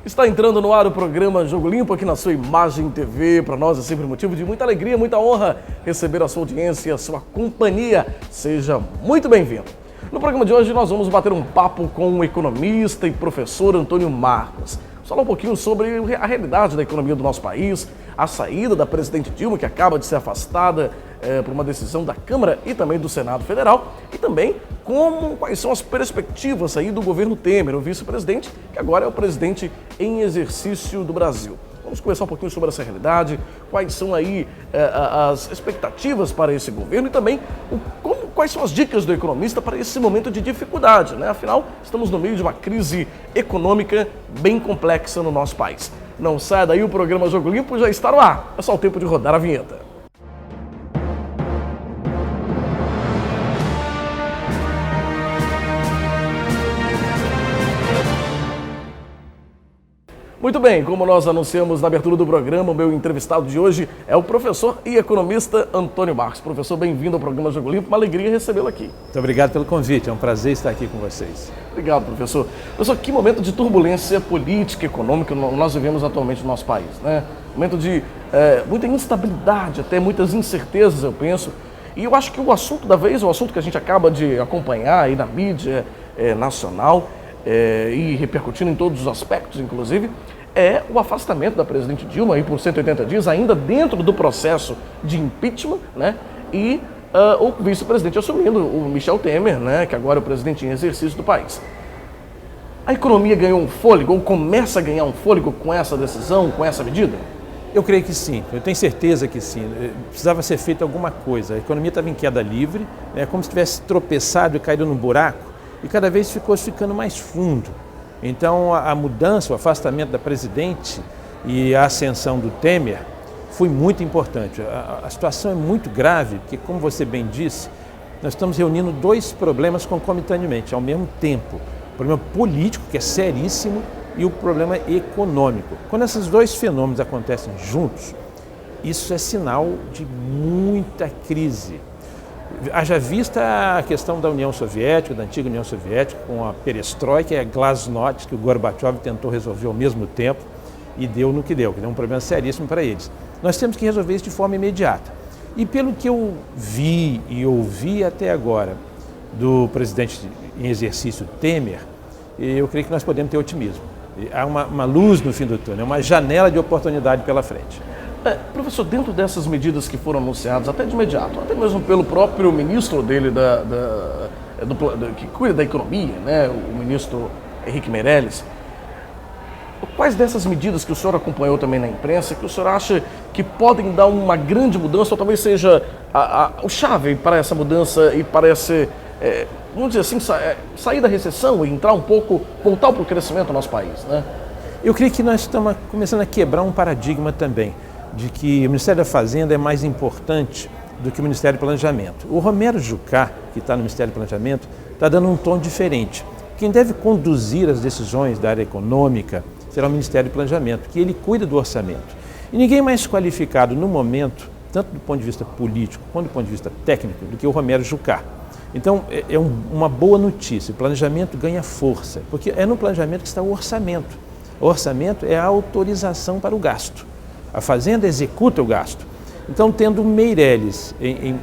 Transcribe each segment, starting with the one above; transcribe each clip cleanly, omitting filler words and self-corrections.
Está entrando no ar o programa Jogo Limpo aqui na sua Imagem TV. Para nós é sempre motivo de muita alegria, muita honra receber a sua audiência e a sua companhia. Seja muito bem-vindo. No programa de hoje nós vamos bater um papo com o economista e professor Antônio Marcos. Falar um pouquinho sobre a realidade da economia do nosso país, a saída da presidente Dilma, que acaba de ser afastada por uma decisão da Câmara e também do Senado Federal, e também quais são as perspectivas aí do governo Temer, o vice-presidente, que agora é o presidente em exercício do Brasil. Vamos conversar um pouquinho sobre essa realidade, quais são aí as expectativas para esse governo e também quais são as dicas do economista para esse momento de dificuldade, né? Afinal, estamos no meio de uma crise econômica bem complexa no nosso país. Não saia daí, o programa Jogo Limpo já está no ar. É só o tempo de rodar a vinheta. Muito bem, como nós anunciamos na abertura do programa, o meu entrevistado de hoje é o professor e economista Antônio Marcos. Professor, bem-vindo ao programa Jogo Limpo, uma alegria recebê-lo aqui. Muito obrigado pelo convite, é um prazer estar aqui com vocês. Obrigado, professor. Professor, que momento de turbulência política e econômica nós vivemos atualmente no nosso país, né? Momento de muita instabilidade, até muitas incertezas, eu penso. E eu acho que o assunto da vez, o assunto que a gente acaba de acompanhar aí na mídia nacional, e repercutindo em todos os aspectos, inclusive, é o afastamento da presidente Dilma aí por 180 dias, ainda dentro do processo de impeachment, né? E o vice-presidente assumindo, o Michel Temer, né? Que agora é o presidente em exercício do país. A economia ganhou um fôlego, ou começa a ganhar um fôlego com essa decisão, com essa medida? Eu creio que sim, eu tenho certeza que sim. Precisava ser feita alguma coisa. A economia estava em queda livre, como se tivesse tropeçado e caído num buraco, e cada vez ficou ficando mais fundo. Então a mudança, o afastamento da presidente e a ascensão do Temer foi muito importante. A situação é muito grave, porque, como você bem disse, nós estamos reunindo dois problemas concomitantemente, ao mesmo tempo. O problema político, que é seríssimo, e o problema econômico. Quando esses dois fenômenos acontecem juntos, isso é sinal de muita crise. Haja vista a questão da União Soviética, da antiga União Soviética, com a perestroika e a glasnost, que o Gorbachev tentou resolver ao mesmo tempo e deu no que deu um problema seríssimo para eles. Nós temos que resolver isso de forma imediata. E pelo que eu vi e ouvi até agora do presidente em exercício Temer, eu creio que nós podemos ter otimismo. Há uma luz no fim do túnel, uma janela de oportunidade pela frente. Professor, dentro dessas medidas que foram anunciadas, até de imediato, até mesmo pelo próprio ministro dele, que cuida da economia, né, o ministro Henrique Meirelles, quais dessas medidas que o senhor acompanhou também na imprensa, que o senhor acha que podem dar uma grande mudança, ou talvez seja o chave para essa mudança e para esse, vamos dizer assim, sair da recessão e entrar um pouco, voltar para o crescimento do nosso país, né? Eu creio que nós estamos começando a quebrar um paradigma também, de que o Ministério da Fazenda é mais importante do que o Ministério do Planejamento. O Romero Jucá, que está no Ministério do Planejamento, está dando um tom diferente. Quem deve conduzir as decisões da área econômica será o Ministério do Planejamento, que ele cuida do orçamento. E ninguém mais qualificado no momento, tanto do ponto de vista político quanto do ponto de vista técnico, do que o Romero Jucá. Então, é uma boa notícia. O planejamento ganha força, porque é no planejamento que está o orçamento. O orçamento é a autorização para o gasto. A Fazenda executa o gasto. Então, tendo o Meirelles em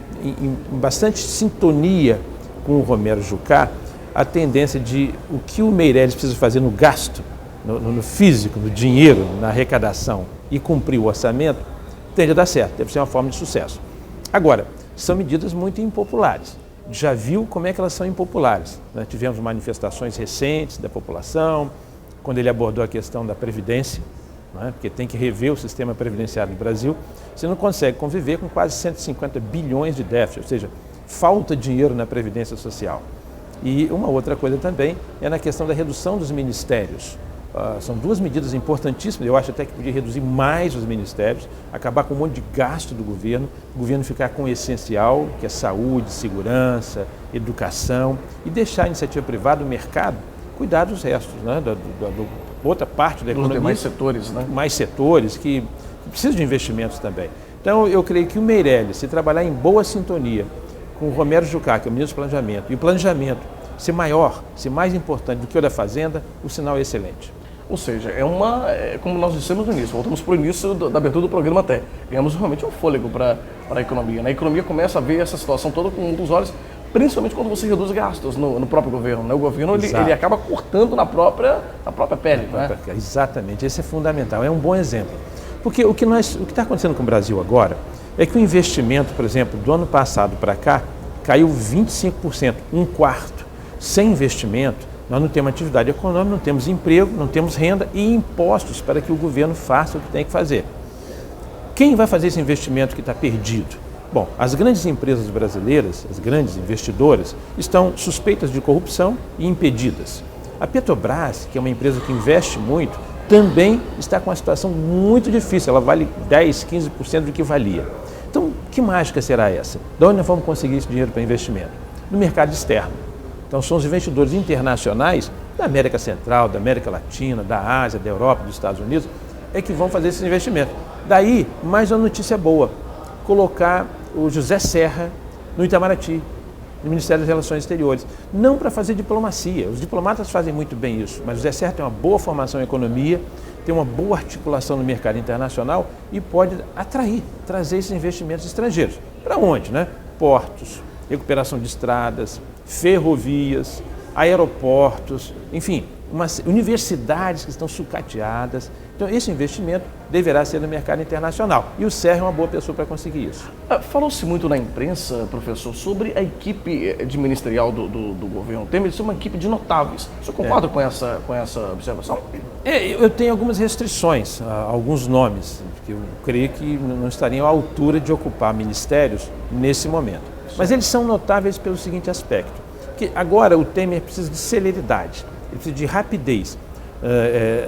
bastante sintonia com o Romero Jucá, a tendência de o que o Meirelles precisa fazer no gasto, no físico, no dinheiro, na arrecadação e cumprir o orçamento, tende a dar certo, deve ser uma forma de sucesso. Agora, são medidas muito impopulares. Já viu como é que elas são impopulares. Nós tivemos manifestações recentes da população, quando ele abordou a questão da Previdência, porque tem que rever o sistema previdenciário do Brasil, você não consegue conviver com quase 150 bilhões de déficit, ou seja, falta dinheiro na Previdência Social. E uma outra coisa também é na questão da redução dos ministérios. São duas medidas importantíssimas, eu acho até que podia reduzir mais os ministérios, acabar com um monte de gasto do governo, o governo ficar com o essencial, que é saúde, segurança, educação, e deixar a iniciativa privada, o mercado, cuidar dos restos, né, outra parte da economia. Mais setores, né? Mais setores que precisam de investimentos também. Então, eu creio que o Meirelles, se trabalhar em boa sintonia com o Romero Jucá, que é o ministro do Planejamento, e o planejamento ser maior, ser mais importante do que o da Fazenda, o sinal é excelente. Ou seja, como nós dissemos no início, voltamos para o início da abertura do programa até, ganhamos realmente um fôlego para a economia. A economia começa a ver essa situação toda com um dos olhos, principalmente quando você reduz gastos no próprio governo. Né? O governo ele acaba cortando na própria pele. Né? Exatamente, esse é fundamental, é um bom exemplo. Porque o que está acontecendo com o Brasil agora é que o investimento, por exemplo, do ano passado para cá, caiu 25%, um quarto. Sem investimento, nós não temos atividade econômica, não temos emprego, não temos renda e impostos para que o governo faça o que tem que fazer. Quem vai fazer esse investimento que está perdido? Bom, as grandes empresas brasileiras, as grandes investidoras, estão suspeitas de corrupção e impedidas. A Petrobras, que é uma empresa que investe muito, também está com uma situação muito difícil, ela vale 10%, 15% do que valia. Então, que mágica será essa? De onde nós vamos conseguir esse dinheiro para investimento? No mercado externo. Então, são os investidores internacionais da América Central, da América Latina, da Ásia, da Europa, dos Estados Unidos, é que vão fazer esses investimentos. Daí, mais uma notícia boa, colocar o José Serra no Itamaraty, no Ministério das Relações Exteriores. Não para fazer diplomacia, os diplomatas fazem muito bem isso, mas o José Serra tem uma boa formação em economia, tem uma boa articulação no mercado internacional e pode trazer esses investimentos estrangeiros. Para onde, né? Portos, recuperação de estradas, ferrovias, aeroportos, enfim, universidades que estão sucateadas. Então, esse investimento deverá ser no mercado internacional. E o Serra é uma boa pessoa para conseguir isso. Falou-se muito na imprensa, professor, sobre a equipe ministerial do governo Temer ser uma equipe de notáveis. O senhor concorda com essa observação? Eu tenho algumas restrições, alguns nomes, que eu creio que não estariam à altura de ocupar ministérios nesse momento. Mas eles são notáveis pelo seguinte aspecto, que agora o Temer precisa de celeridade, ele precisa de rapidez,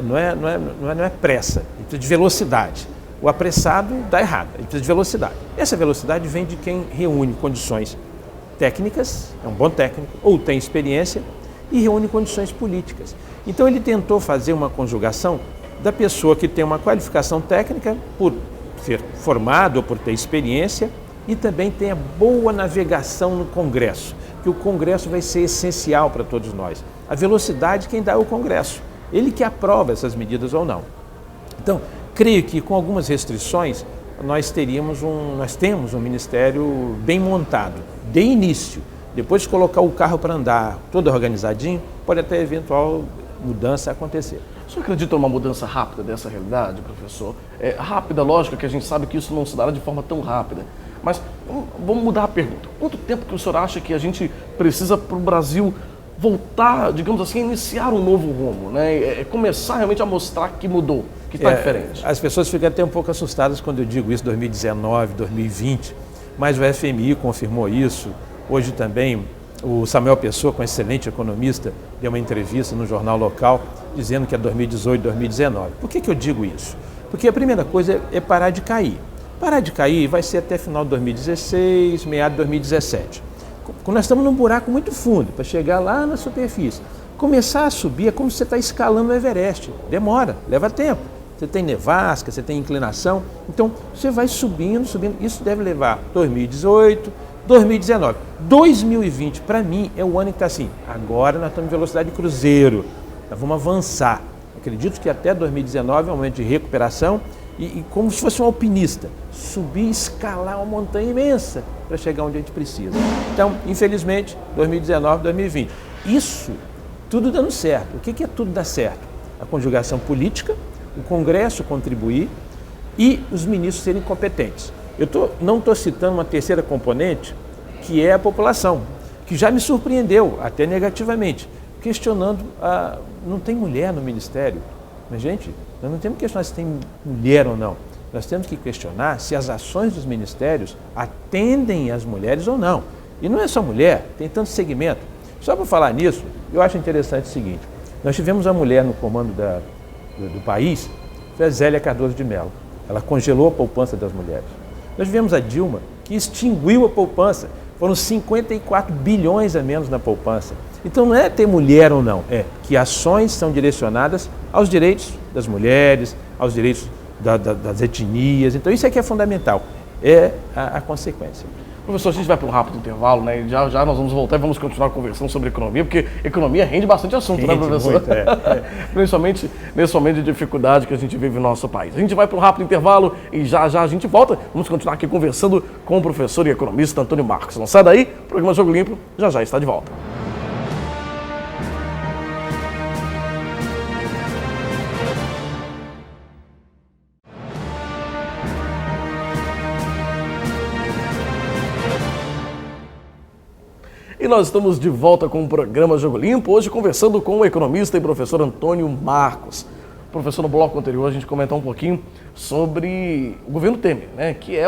não é pressa, ele precisa de velocidade. O apressado dá errado, ele precisa de velocidade. Essa velocidade vem de quem reúne condições técnicas, é um bom técnico, ou tem experiência, e reúne condições políticas. Então ele tentou fazer uma conjugação da pessoa que tem uma qualificação técnica por ser formado ou por ter experiência, e também tenha boa navegação no Congresso, que o Congresso vai ser essencial para todos nós. A velocidade quem dá é o Congresso, ele que aprova essas medidas ou não. Então, creio que com algumas restrições, nós temos um ministério bem montado, de início. Depois de colocar o carro para andar todo organizadinho, pode até eventual mudança acontecer. O senhor acredita numa mudança rápida dessa realidade, professor? Rápida, lógico que a gente sabe que isso não se dará de forma tão rápida. Mas vamos mudar a pergunta. Quanto tempo que o senhor acha que a gente precisa para o Brasil voltar, digamos assim, iniciar um novo rumo, né? Começar realmente a mostrar que mudou, que está diferente? As pessoas ficam até um pouco assustadas quando eu digo isso, 2019, 2020, mas o FMI confirmou isso. Hoje também o Samuel Pessoa, com um excelente economista, deu uma entrevista no jornal local dizendo que é 2018, 2019. Por que eu digo isso? Porque a primeira coisa é parar de cair. Parar de cair vai ser até final de 2016, meado de 2017. Quando nós estamos num buraco muito fundo, para chegar lá na superfície. Começar a subir é como se você está escalando o Everest. Demora, leva tempo. Você tem nevasca, você tem inclinação. Então, você vai subindo. Isso deve levar 2018, 2019. 2020, para mim, é o ano que está assim. Agora nós estamos em velocidade de cruzeiro. Nós vamos avançar. Acredito que até 2019 é um momento de recuperação e como se fosse um alpinista. Subir, escalar uma montanha imensa para chegar onde a gente precisa. Então, infelizmente, 2019, 2020. Isso, tudo dando certo. O que é tudo dar certo? A conjugação política, o Congresso contribuir e os ministros serem competentes. Não estou citando uma terceira componente, que é a população, que já me surpreendeu, até negativamente, questionando, não tem mulher no Ministério. Mas, gente, nós não temos que questionar se tem mulher ou não. Nós temos que questionar se as ações dos ministérios atendem as mulheres ou não. E não é só mulher, tem tanto segmento. Só para falar nisso, eu acho interessante o seguinte, nós tivemos uma mulher no comando do país, foi a Zélia Cardoso de Mello. Ela congelou a poupança das mulheres. Nós tivemos a Dilma, que extinguiu a poupança. Foram 54 bilhões a menos na poupança. Então não é ter mulher ou não, é que ações são direcionadas aos direitos das mulheres, aos direitos das etnias. Então isso é que é fundamental, é a consequência. Professor, a gente vai para um rápido intervalo, né? E já nós vamos voltar e vamos continuar conversando sobre economia, porque economia rende bastante assunto, né, professor? Muito, Principalmente nesse momento de dificuldade que a gente vive no nosso país. A gente vai para um rápido intervalo e já a gente volta. Vamos continuar aqui conversando com o professor e economista Antônio Marcos. Não sai daí, o programa Jogo Limpo já está de volta. E nós estamos de volta com o programa Jogo Limpo, hoje conversando com o economista e professor Antônio Marcos. Professor, no bloco anterior a gente comentou um pouquinho sobre o governo Temer, né? Que é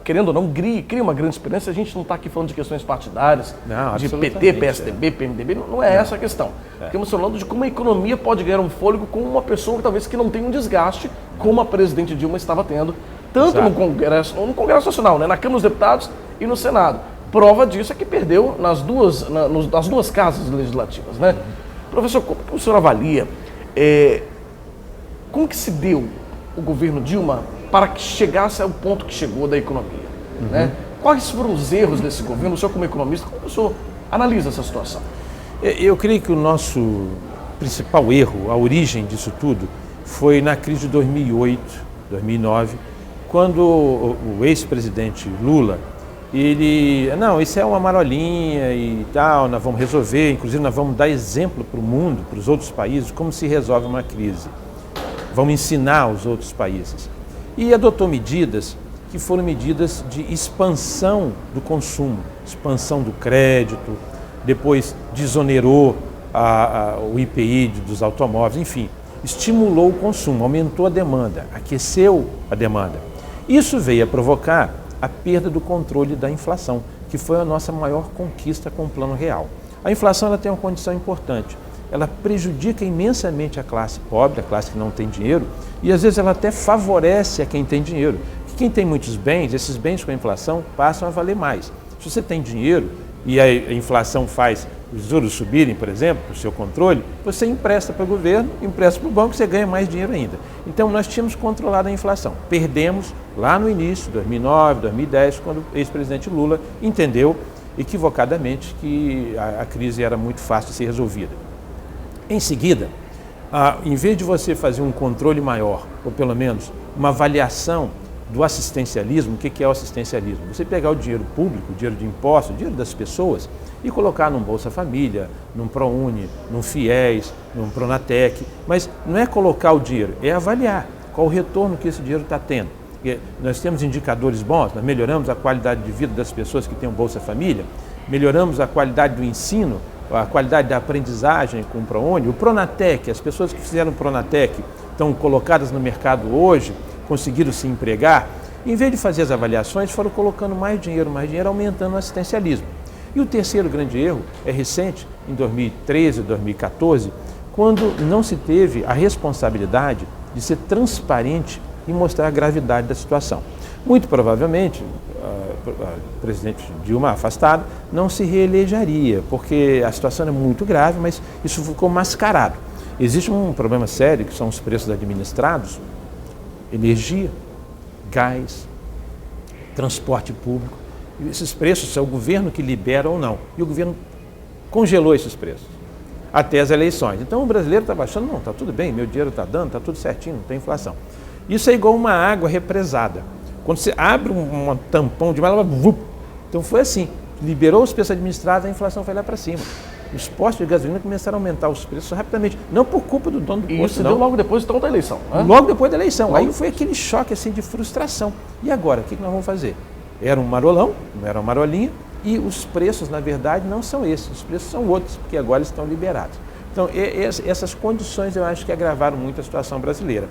querendo ou não, cria uma grande experiência. A gente não está aqui falando de questões partidárias, não, de PT, PSDB, PMDB, não é essa a questão. Estamos falando de como a economia pode ganhar um fôlego com uma pessoa talvez que não tenha um desgaste, como a presidente Dilma estava tendo, tanto no Congresso Nacional, né? Na Câmara dos Deputados e no Senado. Prova disso é que perdeu nas duas casas legislativas, né? Professor, como o senhor avalia, como que se deu o governo Dilma para que chegasse ao ponto que chegou da economia? Né? Quais foram os erros desse governo? O senhor como economista, como o senhor analisa essa situação? Eu creio que o nosso principal erro, a origem disso tudo, foi na crise de 2008, 2009, quando o ex-presidente Lula, não, isso é uma marolinha e tal, nós vamos resolver, inclusive nós vamos dar exemplo para o mundo, para os outros países, como se resolve uma crise. Vamos ensinar os outros países. E adotou medidas que foram medidas de expansão do consumo, expansão do crédito, depois desonerou o IPI dos automóveis, enfim, estimulou o consumo, aumentou a demanda, aqueceu a demanda. Isso veio a provocar a perda do controle da inflação, que foi a nossa maior conquista com o Plano Real. A inflação ela tem uma condição importante, ela prejudica imensamente a classe pobre, a classe que não tem dinheiro, e às vezes ela até favorece a quem tem dinheiro. Porque quem tem muitos bens, esses bens com a inflação passam a valer mais. Se você tem dinheiro e a inflação faz os juros subirem, por exemplo, para o seu controle, você empresta para o governo, empresta para o banco, você ganha mais dinheiro ainda. Então nós tínhamos controlado a inflação. Perdemos lá no início, 2009, 2010, quando o ex-presidente Lula entendeu equivocadamente que a crise era muito fácil de ser resolvida. Em seguida, em vez de você fazer um controle maior, ou pelo menos uma avaliação do assistencialismo, o que é o assistencialismo? Você pegar o dinheiro público, o dinheiro de impostos, o dinheiro das pessoas e colocar num Bolsa Família, num ProUni, num FIES, num Pronatec, mas não é colocar o dinheiro, é avaliar qual o retorno que esse dinheiro está tendo. Porque nós temos indicadores bons, nós melhoramos a qualidade de vida das pessoas que têm um Bolsa Família, melhoramos a qualidade do ensino, a qualidade da aprendizagem com o ProUni, o Pronatec, as pessoas que fizeram o Pronatec estão colocadas no mercado hoje, conseguiram se empregar, em vez de fazer as avaliações, foram colocando mais dinheiro, aumentando o assistencialismo. E o terceiro grande erro é recente, em 2013, 2014, quando não se teve a responsabilidade de ser transparente e mostrar a gravidade da situação. Muito provavelmente, o presidente Dilma, afastado, não se reelegeria, porque a situação é muito grave, mas isso ficou mascarado. Existe um problema sério, que são os preços administrados, energia, gás, transporte público. Esses preços é o governo que libera ou não. E o governo congelou esses preços até as eleições. Então o brasileiro estava achando, não, está tudo bem, meu dinheiro está dando, está tudo certinho, não tem inflação. Isso é igual uma água represada. Quando você abre um tampão de mar, ela vai... Então foi assim, liberou os preços administrados, a inflação foi lá para cima. Os postos de gasolina começaram a aumentar os preços rapidamente, não por culpa do dono do posto, isso deu logo depois então da eleição. Né? Logo depois da eleição. Aí foi aquele choque assim, de frustração. E agora, o que nós vamos fazer? Era um marolão, não era uma marolinha, e os preços, na verdade, não são esses, os preços são outros, porque agora estão liberados. Então, essas condições eu acho que agravaram muito a situação brasileira.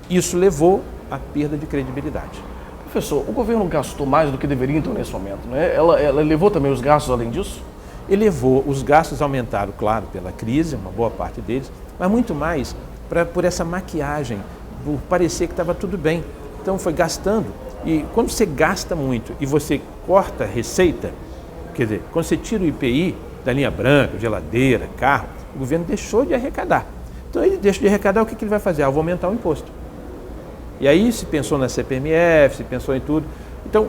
Isso levou à perda de credibilidade. Professor, o governo gastou mais do que deveria então nesse momento, né? Ela levou também os gastos além disso? Elevou, os gastos aumentaram, claro, pela crise, uma boa parte deles, mas muito mais por essa maquiagem, por parecer que estava tudo bem. Então foi gastando, e quando você gasta muito e você corta a receita, quer dizer, quando você tira o IPI da linha branca, geladeira, carro, o governo deixou de arrecadar. Então ele deixa de arrecadar, o que ele vai fazer? Eu vou aumentar o imposto. E aí se pensou na CPMF, se pensou em tudo. Então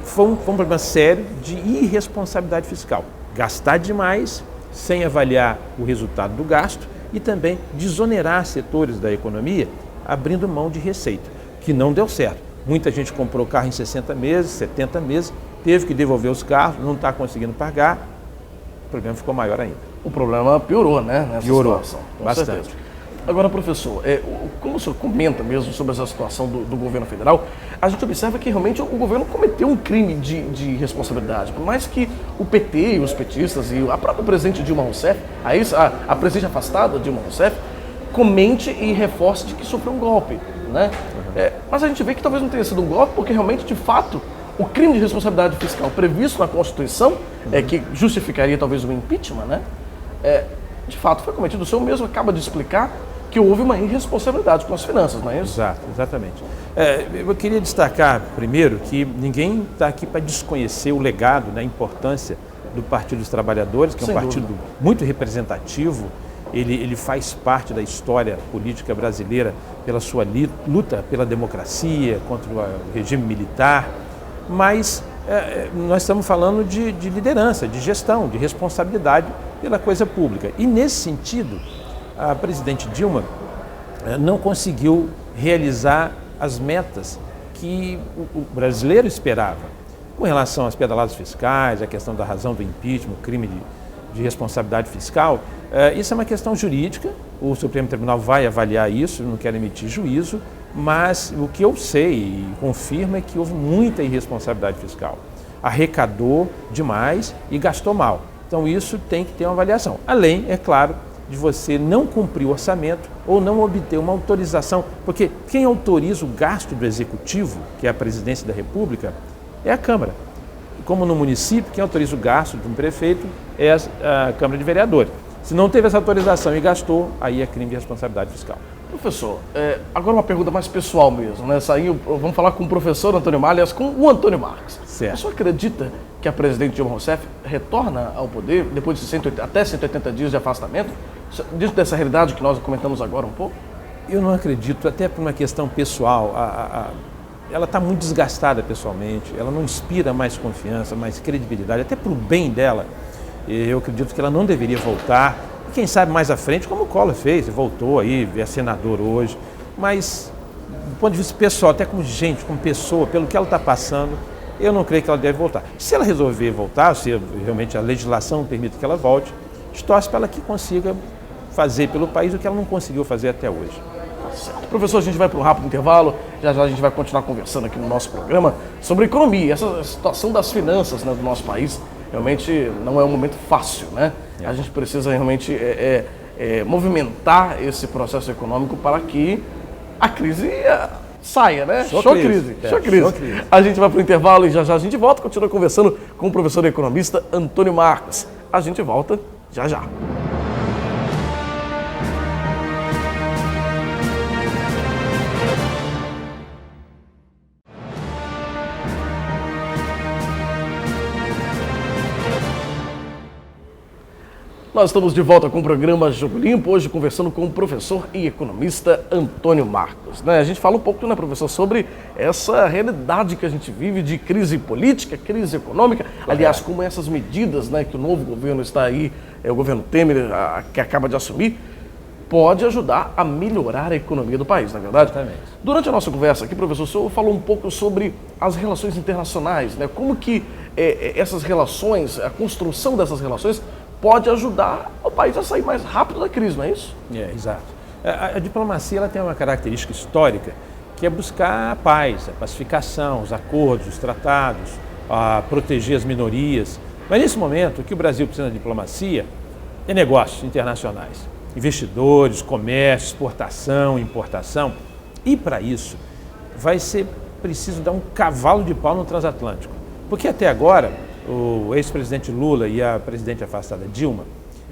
foi um problema sério de irresponsabilidade fiscal. Gastar demais, sem avaliar o resultado do gasto e também desonerar setores da economia, abrindo mão de receita, que não deu certo. Muita gente comprou carro em 60 meses, 70 meses, teve que devolver os carros, não está conseguindo pagar, o problema ficou maior ainda. O problema piorou, né? Nessa piorou situação, bastante. Certeza. Agora, professor, como o senhor comenta mesmo sobre essa situação do governo federal, a gente observa que realmente o governo cometeu um crime de responsabilidade. Por mais que o PT e os petistas e a própria presidente Dilma Rousseff, a presidente afastada Dilma Rousseff, comente e reforce de que sofreu um golpe, né? Mas a gente vê que talvez não tenha sido um golpe, porque realmente, de fato, o crime de responsabilidade fiscal previsto na Constituição, que justificaria talvez o impeachment, né? De fato foi cometido. O senhor mesmo acaba de explicar que houve uma irresponsabilidade com as finanças, não é isso? Exatamente. Eu queria destacar primeiro que ninguém está aqui para desconhecer o legado, né, a importância do Partido dos Trabalhadores, que é um partido muito representativo. Ele faz parte da história política brasileira pela sua luta pela democracia, contra o regime militar, mas nós estamos falando de liderança, de gestão, de responsabilidade pela coisa pública. E nesse sentido, a presidente Dilma não conseguiu realizar as metas que o brasileiro esperava. Com relação às pedaladas fiscais, a questão da razão do impeachment, o crime de responsabilidade fiscal, isso é uma questão jurídica, o Supremo Tribunal vai avaliar isso, não quero emitir juízo, mas o que eu sei e confirmo é que houve muita irresponsabilidade fiscal. Arrecadou demais e gastou mal. Então isso tem que ter uma avaliação. Além, é claro, de você não cumprir o orçamento ou não obter uma autorização, porque quem autoriza o gasto do Executivo, que é a Presidência da República, é a Câmara. Como no município, quem autoriza o gasto de um prefeito é a Câmara de Vereadores. Se não teve essa autorização e gastou, aí é crime de responsabilidade fiscal. Professor, agora uma pergunta mais pessoal mesmo, né? Vamos falar com o professor Antônio Mar, aliás, com o Antônio Marques. Certo. O senhor acredita que a presidente Dilma Rousseff retorna ao poder depois de até 180 dias de afastamento? Diante dessa realidade que nós comentamos agora um pouco? Eu não acredito, até por uma questão pessoal. Ela está muito desgastada pessoalmente, ela não inspira mais confiança, mais credibilidade, até para o bem dela. Eu acredito que ela não deveria voltar. E quem sabe mais à frente, como o Collor fez, voltou aí, é senador hoje. Mas, do ponto de vista pessoal, até como gente, como pessoa, pelo que ela está passando, eu não creio que ela deve voltar. Se ela resolver voltar, se realmente a legislação permite que ela volte, torce para ela que consiga fazer pelo país o que ela não conseguiu fazer até hoje. Certo. Professor, a gente vai para um rápido intervalo, já a gente vai continuar conversando aqui no nosso programa sobre economia, essa situação das finanças, né, do nosso país. Realmente não é um momento fácil, né? A gente precisa realmente movimentar esse processo econômico para que a crise saia, né? Show crise. A gente vai para o intervalo e já a gente volta, continua conversando com o professor economista Antônio Marques. A gente volta já. Nós estamos de volta com o programa Jogo Limpo, hoje conversando com o professor e economista Antônio Marques. A gente fala um pouco, né, professor, sobre essa realidade que a gente vive de crise política, crise econômica. Aliás, como essas medidas, né, que o novo governo está aí, o governo Temer, que acaba de assumir, pode ajudar a melhorar a economia do país, não é verdade? Exatamente. Durante a nossa conversa aqui, professor, o senhor falou um pouco sobre as relações internacionais, né? Como que essas relações, a construção dessas relações pode ajudar o país a sair mais rápido da crise, não é isso? Exato. A diplomacia ela tem uma característica histórica que é buscar a paz, a pacificação, os acordos, os tratados, a proteger as minorias. Mas nesse momento, o que o Brasil precisa da diplomacia é negócios internacionais. Investidores, comércio, exportação, importação. E para isso vai ser preciso dar um cavalo de pau no transatlântico. Porque até agora o ex-presidente Lula e a presidente afastada Dilma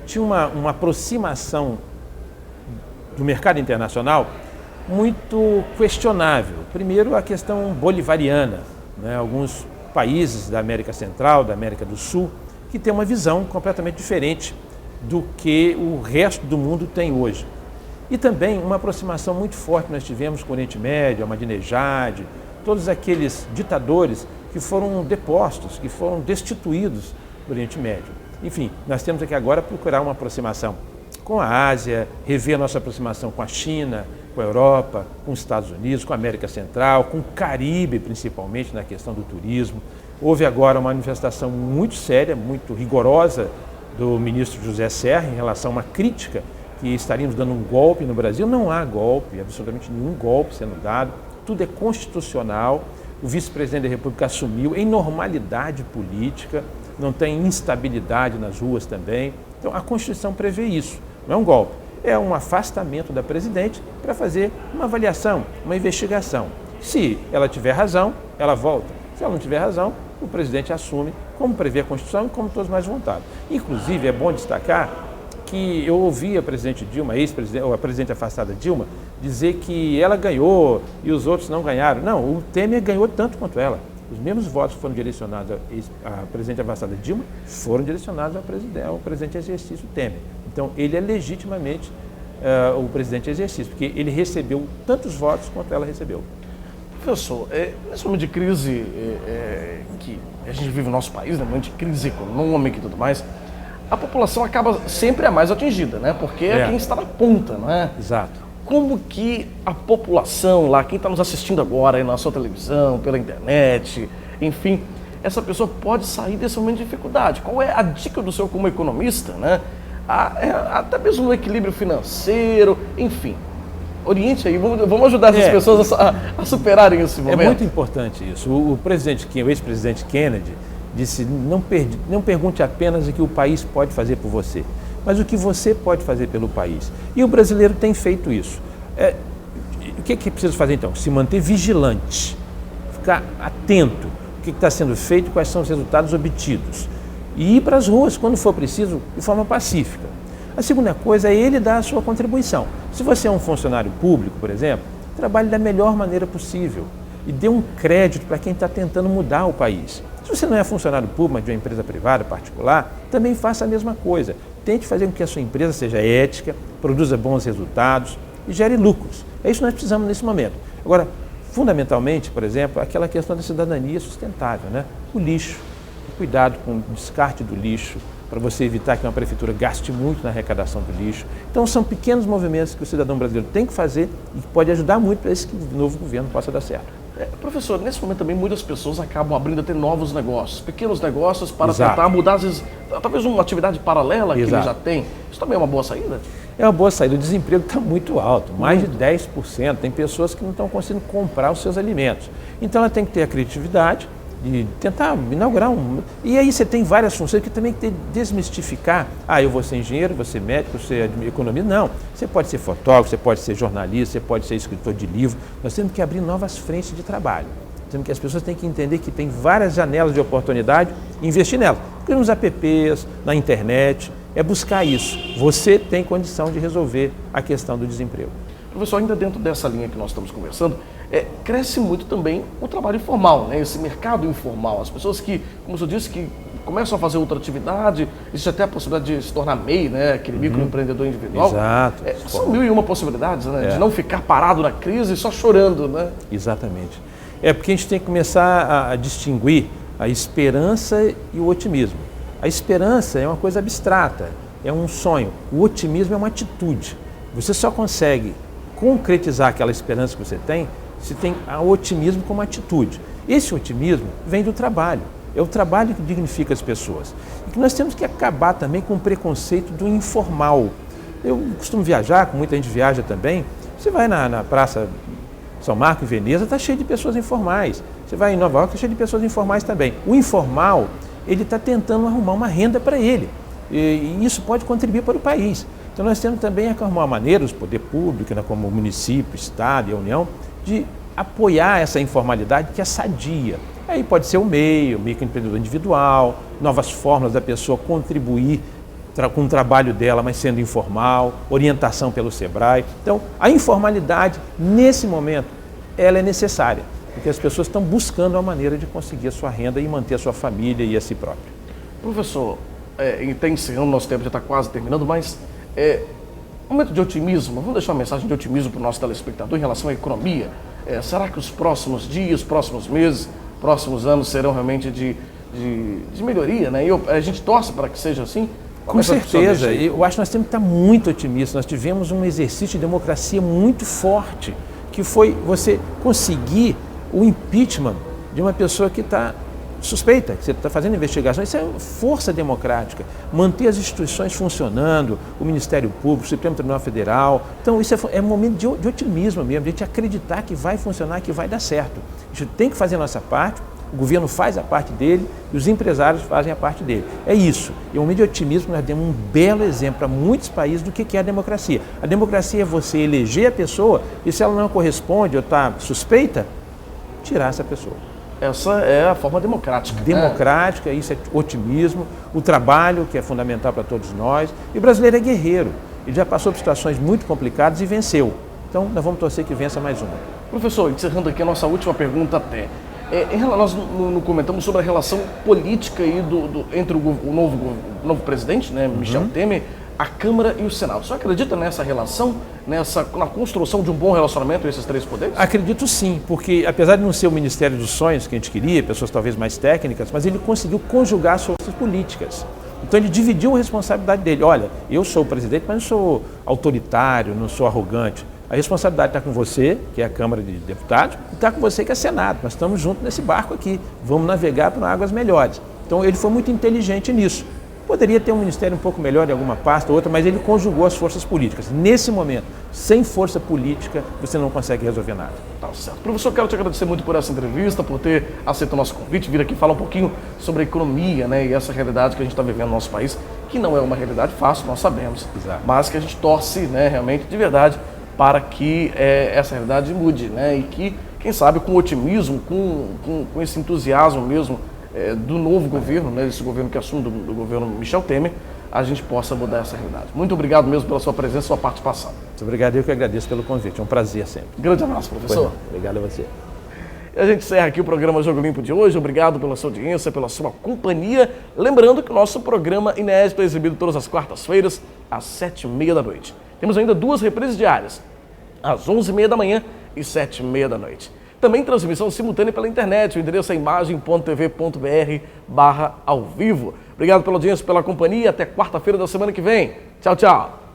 tinham uma aproximação do mercado internacional muito questionável. Primeiro, a questão bolivariana, né? Alguns países da América Central, da América do Sul, que têm uma visão completamente diferente do que o resto do mundo tem hoje. E também uma aproximação muito forte que nós tivemos com o Oriente Médio, Ahmadinejad, todos aqueles ditadores que que foram depostos, que foram destituídos do Oriente Médio. Enfim, nós temos aqui agora procurar uma aproximação com a Ásia, rever a nossa aproximação com a China, com a Europa, com os Estados Unidos, com a América Central, com o Caribe, principalmente na questão do turismo. Houve agora uma manifestação muito séria, muito rigorosa do ministro José Serra em relação a uma crítica que estaríamos dando um golpe no Brasil. Não há golpe, absolutamente nenhum golpe sendo dado, tudo é constitucional. O vice-presidente da República assumiu em normalidade política, não tem instabilidade nas ruas também. Então a Constituição prevê isso, não é um golpe, é um afastamento da presidente para fazer uma avaliação, uma investigação. Se ela tiver razão, ela volta. Se ela não tiver razão, o presidente assume, como prevê a Constituição e como todos mais vontade. Inclusive, é bom destacar que eu ouvi a presidente Dilma, a presidente afastada Dilma, dizer que ela ganhou e os outros não ganharam. Não, o Temer ganhou tanto quanto ela. Os mesmos votos que foram direcionados à presidente afastada Dilma foram direcionados ao presidente exercício Temer. Então, ele é legitimamente o presidente exercício, porque ele recebeu tantos votos quanto ela recebeu. Professor, nesse momento de crise que a gente vive no nosso país, né, momento de crise econômica e tudo mais, a população acaba sempre a mais atingida, né? Porque é quem está na ponta, não é? Exato. Como que a população lá, quem está nos assistindo agora aí na sua televisão, pela internet, enfim, essa pessoa pode sair desse momento de dificuldade? Qual é a dica do senhor como economista, né? Até mesmo no equilíbrio financeiro, enfim. Oriente aí, vamos ajudar essas pessoas a superarem esse momento. É muito importante isso. O ex-presidente Kennedy disse, não pergunte apenas o que o país pode fazer por você, mas o que você pode fazer pelo país. E o brasileiro tem feito isso. O que é preciso fazer então? Se manter vigilante, ficar atento ao que está sendo feito, quais são os resultados obtidos. E ir para as ruas, quando for preciso, de forma pacífica. A segunda coisa é ele dar a sua contribuição. Se você é um funcionário público, por exemplo, trabalhe da melhor maneira possível e dê um crédito para quem está tentando mudar o país. Se você não é funcionário público, mas de uma empresa privada, particular, também faça a mesma coisa. Tente fazer com que a sua empresa seja ética, produza bons resultados e gere lucros. É isso que nós precisamos nesse momento. Agora, fundamentalmente, por exemplo, aquela questão da cidadania sustentável, né? O lixo, o cuidado com o descarte do lixo, para você evitar que uma prefeitura gaste muito na arrecadação do lixo. Então, são pequenos movimentos que o cidadão brasileiro tem que fazer e que pode ajudar muito para esse novo governo possa dar certo. Professor, nesse momento também muitas pessoas acabam abrindo até novos negócios, pequenos negócios para tentar mudar, às vezes, talvez uma atividade paralela que ele já tem. Isso também é uma boa saída? É uma boa saída. O desemprego está muito alto, mais de 10%. Tem pessoas que não estão conseguindo comprar os seus alimentos. Então, ela tem que ter a criatividade de tentar inaugurar um... E aí você tem várias funções que também tem que desmistificar. Eu vou ser engenheiro, vou ser médico, vou ser economista. Não, você pode ser fotógrafo, você pode ser jornalista, você pode ser escritor de livro. Nós temos que abrir novas frentes de trabalho. Temos que as pessoas têm que entender que tem várias janelas de oportunidade e investir nelas. Porque nos apps, na internet, é buscar isso. Você tem condição de resolver a questão do desemprego. Professor, ainda dentro dessa linha que nós estamos conversando, cresce muito também o trabalho informal, né? Esse mercado informal. As pessoas que, como o senhor disse, que começam a fazer outra atividade, existe até a possibilidade de se tornar MEI, né? Aquele microempreendedor individual. Exato. São 1001 possibilidades, né? De não ficar parado na crise e só chorando, né? Exatamente. Porque a gente tem que começar a distinguir a esperança e o otimismo. A esperança é uma coisa abstrata, é um sonho. O otimismo é uma atitude. Você só consegue concretizar aquela esperança que você tem se tem o otimismo como atitude. Esse otimismo vem do trabalho. É o trabalho que dignifica as pessoas. E que nós temos que acabar também com o preconceito do informal. Eu costumo viajar, como muita gente viaja também. Você vai na Praça São Marco, em Veneza, está cheio de pessoas informais. Você vai em Nova York, está cheio de pessoas informais também. O informal, ele está tentando arrumar uma renda para ele. E isso pode contribuir para o país. Então nós temos também que arrumar maneiras, o poder público, né, como o município, o Estado e a União, de apoiar essa informalidade que é sadia. Aí pode ser o microempreendedor individual, novas formas da pessoa contribuir com o trabalho dela, mas sendo informal, orientação pelo SEBRAE. Então, a informalidade, nesse momento, ela é necessária, porque as pessoas estão buscando uma maneira de conseguir a sua renda e manter a sua família e a si próprio. Professor, está encerrando, nosso tempo já está quase terminando, mas um momento de otimismo, vamos deixar uma mensagem de otimismo para o nosso telespectador em relação à economia. Será que os próximos dias, próximos meses próximos anos serão realmente de melhoria, né? E a gente torce para que seja assim. Com certeza, eu acho que nós temos que estar muito otimistas. Nós tivemos um exercício de democracia muito forte, que foi você conseguir o impeachment de uma pessoa que está suspeita, que você está fazendo investigação. Isso é força democrática. Manter as instituições funcionando, o Ministério Público, o Supremo Tribunal Federal. Então isso é um momento de otimismo mesmo, de a gente acreditar que vai funcionar, que vai dar certo. A gente tem que fazer a nossa parte. O governo faz a parte dele e os empresários fazem a parte dele. É isso. E é um momento de otimismo, nós demos um belo exemplo para muitos países do que é a democracia. A democracia é você eleger a pessoa e, se ela não corresponde ou está suspeita, tirar essa pessoa. Essa é a forma democrática. Democrática, isso é otimismo, o trabalho, que é fundamental para todos nós. E o brasileiro é guerreiro. Ele já passou por situações muito complicadas e venceu. Então, nós vamos torcer que vença mais uma. Professor, encerrando aqui a nossa última pergunta até. Nós não comentamos sobre a relação política aí entre o novo presidente, né, Michel Temer, a Câmara e o Senado. Você acredita nessa relação, na construção de um bom relacionamento entre esses três poderes? Acredito sim, porque apesar de não ser o Ministério dos Sonhos que a gente queria, pessoas talvez mais técnicas, mas ele conseguiu conjugar as forças políticas. Então ele dividiu a responsabilidade dele. Olha, eu sou o presidente, mas não sou autoritário, não sou arrogante. A responsabilidade está com você, que é a Câmara de Deputados, e está com você, que é o Senado. Nós estamos juntos nesse barco aqui. Vamos navegar para águas melhores. Então, ele foi muito inteligente nisso. Poderia ter um ministério um pouco melhor em alguma pasta ou outra, mas ele conjugou as forças políticas. Nesse momento, sem força política, você não consegue resolver nada. Tá certo. Professor, quero te agradecer muito por essa entrevista, por ter aceito o nosso convite, vir aqui falar um pouquinho sobre a economia, né, e essa realidade que a gente está vivendo no nosso país, que não é uma realidade fácil, nós sabemos. Exato. Mas que a gente torce, né, realmente, de verdade, para que essa realidade mude, né? E que, quem sabe, com otimismo, com esse entusiasmo mesmo do novo governo, né? Esse governo que assume do governo Michel Temer, a gente possa mudar essa realidade. Muito obrigado mesmo pela sua presença e sua participação. Muito obrigado, eu que agradeço pelo convite, é um prazer sempre. Grande abraço, professor. Obrigado a você. E a gente encerra aqui o programa Jogo Limpo de hoje. Obrigado pela sua audiência, pela sua companhia. Lembrando que o nosso programa inédito é exibido todas as quartas-feiras, às 7h30 da noite. Temos ainda 2 reprises diárias, às 11h30 da manhã e 7h30 da noite. Também transmissão simultânea pela internet. O endereço é imagem.tv.br/ao vivo. Obrigado pela audiência, pela companhia. Até quarta-feira da semana que vem. Tchau, tchau.